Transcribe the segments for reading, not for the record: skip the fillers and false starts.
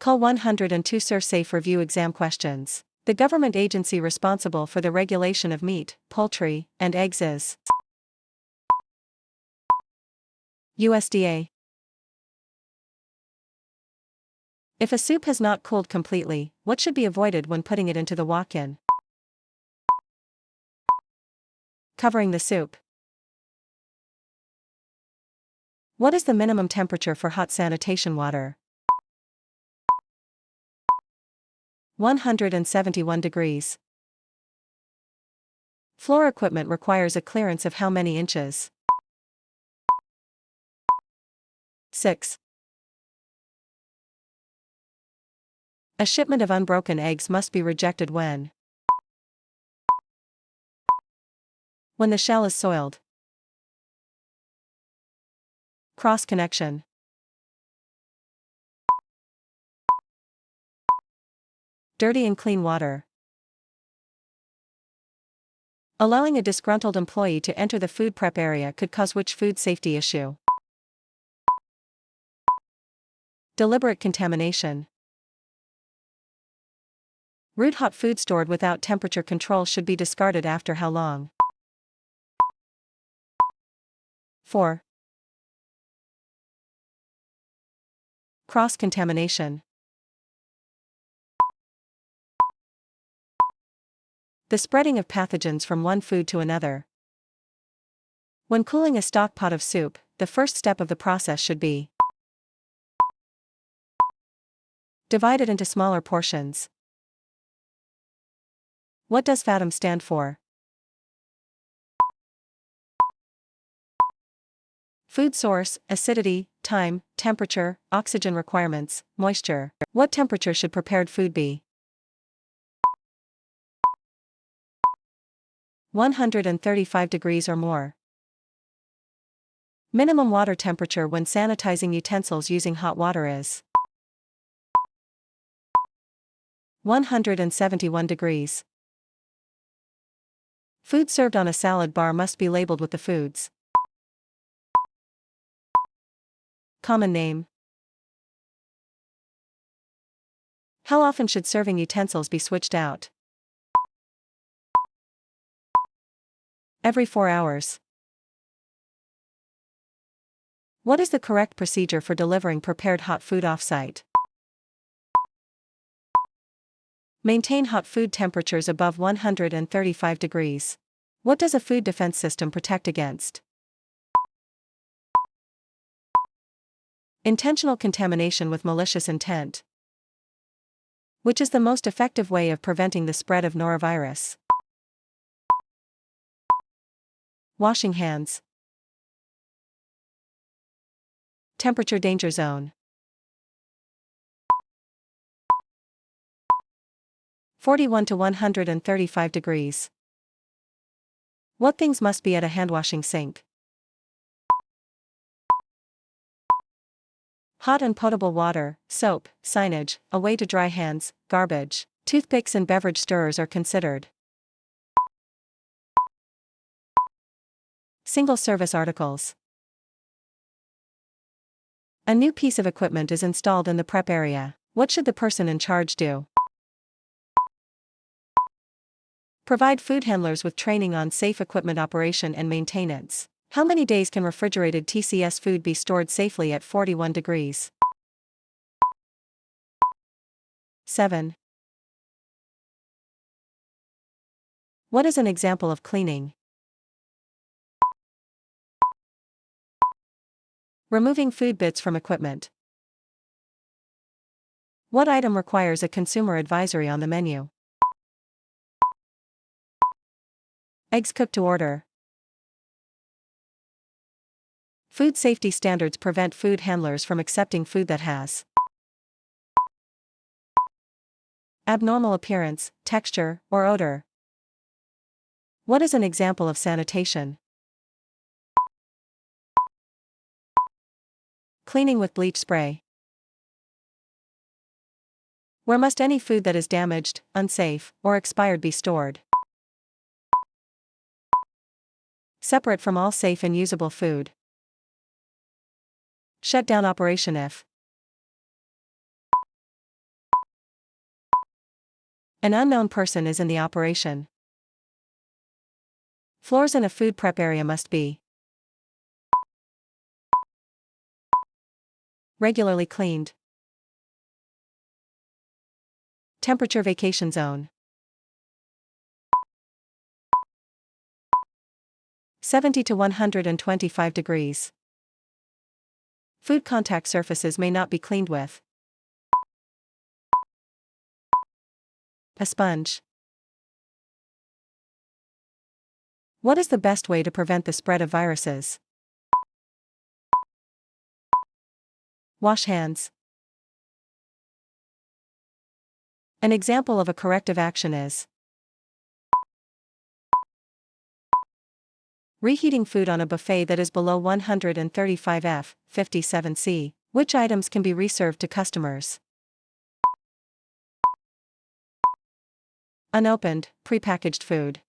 CUL 102 ServSafe Review Exam Questions. The government agency responsible for the regulation of meat, poultry, and eggs is USDA. If a soup has not cooled completely, what should be avoided when putting it into the walk-in? Covering the soup. What is the minimum temperature for hot sanitation water? 171 degrees. Floor equipment requires a clearance of how many inches? 6. A shipment of unbroken eggs must be rejected when the shell is soiled. Cross connection. Dirty and clean water. Allowing a disgruntled employee to enter the food prep area could cause which food safety issue? Deliberate contamination. Root hot food stored without temperature control should be discarded after how long? 4. Cross-contamination. The spreading of pathogens from one food to another. When cooling a stock pot of soup, the first step of the process should be divided into smaller portions. What does FATM stand for? Food source, acidity, time, temperature, oxygen requirements, moisture. What temperature should prepared food be? 135 degrees or more. Minimum water temperature when sanitizing utensils using hot water is 171 degrees. Food served on a salad bar must be labeled with the food's common name. How often should serving utensils be switched out? Every 4 hours. What is the correct procedure for delivering prepared hot food off-site? Maintain hot food temperatures above 135 degrees. What does a food defense system protect against? Intentional contamination with malicious intent. Which is the most effective way of preventing the spread of norovirus? Washing hands. Temperature danger zone. 41 to 135 degrees. What things must be at a handwashing sink? Hot and potable water, soap, signage, a way to dry hands, garbage, toothpicks and beverage stirrers are considered. Single-service articles. A new piece of equipment is installed in the prep area. What should the person in charge do? Provide food handlers with training on safe equipment operation and maintenance. How many days can refrigerated TCS food be stored safely at 41 degrees? 7. What is an example of cleaning? Removing food bits from equipment. What item requires a consumer advisory on the menu? Eggs cooked to order. Food safety standards prevent food handlers from accepting food that has abnormal appearance, texture, or odor. What is an example of sanitation? Cleaning with bleach spray. Where must any food that is damaged, unsafe, or expired be stored? Separate from all safe and usable food. Shut down operation if An unknown person is in the operation. Floors in a food prep area must be regularly cleaned. Temperature vacation zone. 70 to 125 degrees. Food contact surfaces may not be cleaned with a sponge. What is the best way to prevent the spread of viruses? Wash hands. An example of a corrective action is reheating food on a buffet that is below 135 F, 57 C. Which items can be reserved to customers? Unopened, prepackaged food.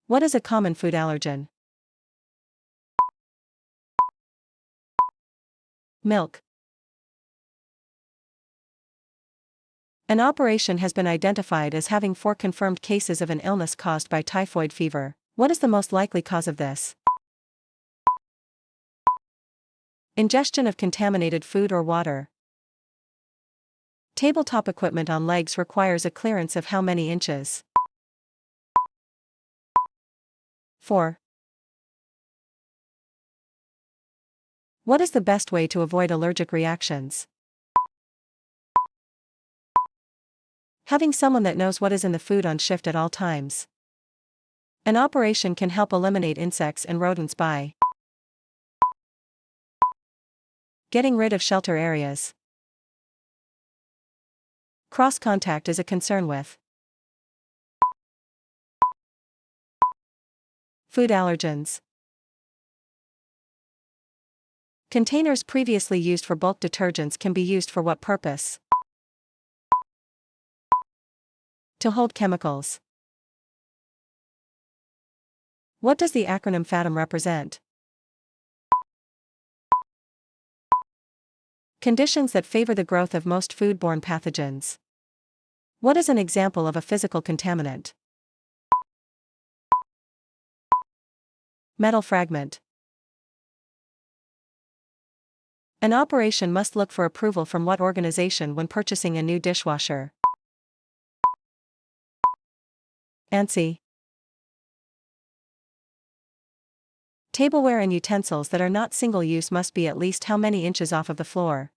What is a common food allergen? Milk. An operation has been identified as having 4 confirmed cases of an illness caused by typhoid fever. What is the most likely cause of this? Ingestion of contaminated food or water. Tabletop equipment on legs requires a clearance of how many inches? 4. What is the best way to avoid allergic reactions? Having someone that knows what is in the food on shift at all times. An operation can help eliminate insects and rodents by getting rid of shelter areas. Cross-contact is a concern with food allergens. Containers previously used for bulk detergents can be used for what purpose? To hold chemicals. What does the acronym FATM represent? Conditions that favor the growth of most foodborne pathogens. What is an example of a physical contaminant? Metal fragment. An operation must look for approval from what organization when purchasing a new dishwasher? ANSI. Tableware and utensils that are not single-use must be at least how many inches off of the floor?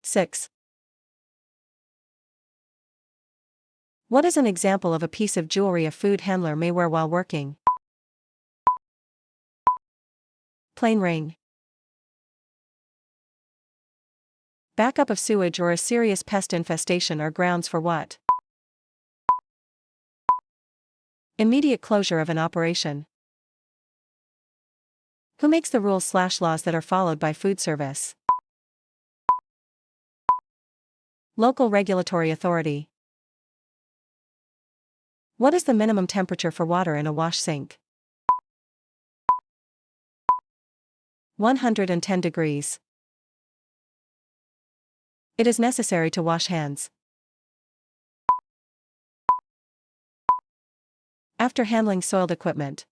6. What is an example of a piece of jewelry a food handler may wear while working? Plain ring. Backup of sewage or a serious pest infestation are grounds for what? Immediate closure of an operation. Who makes the rules/laws that are followed by food service? Local regulatory authority. What is the minimum temperature for water in a wash sink? 110 degrees. It is necessary to wash hands after handling soiled equipment.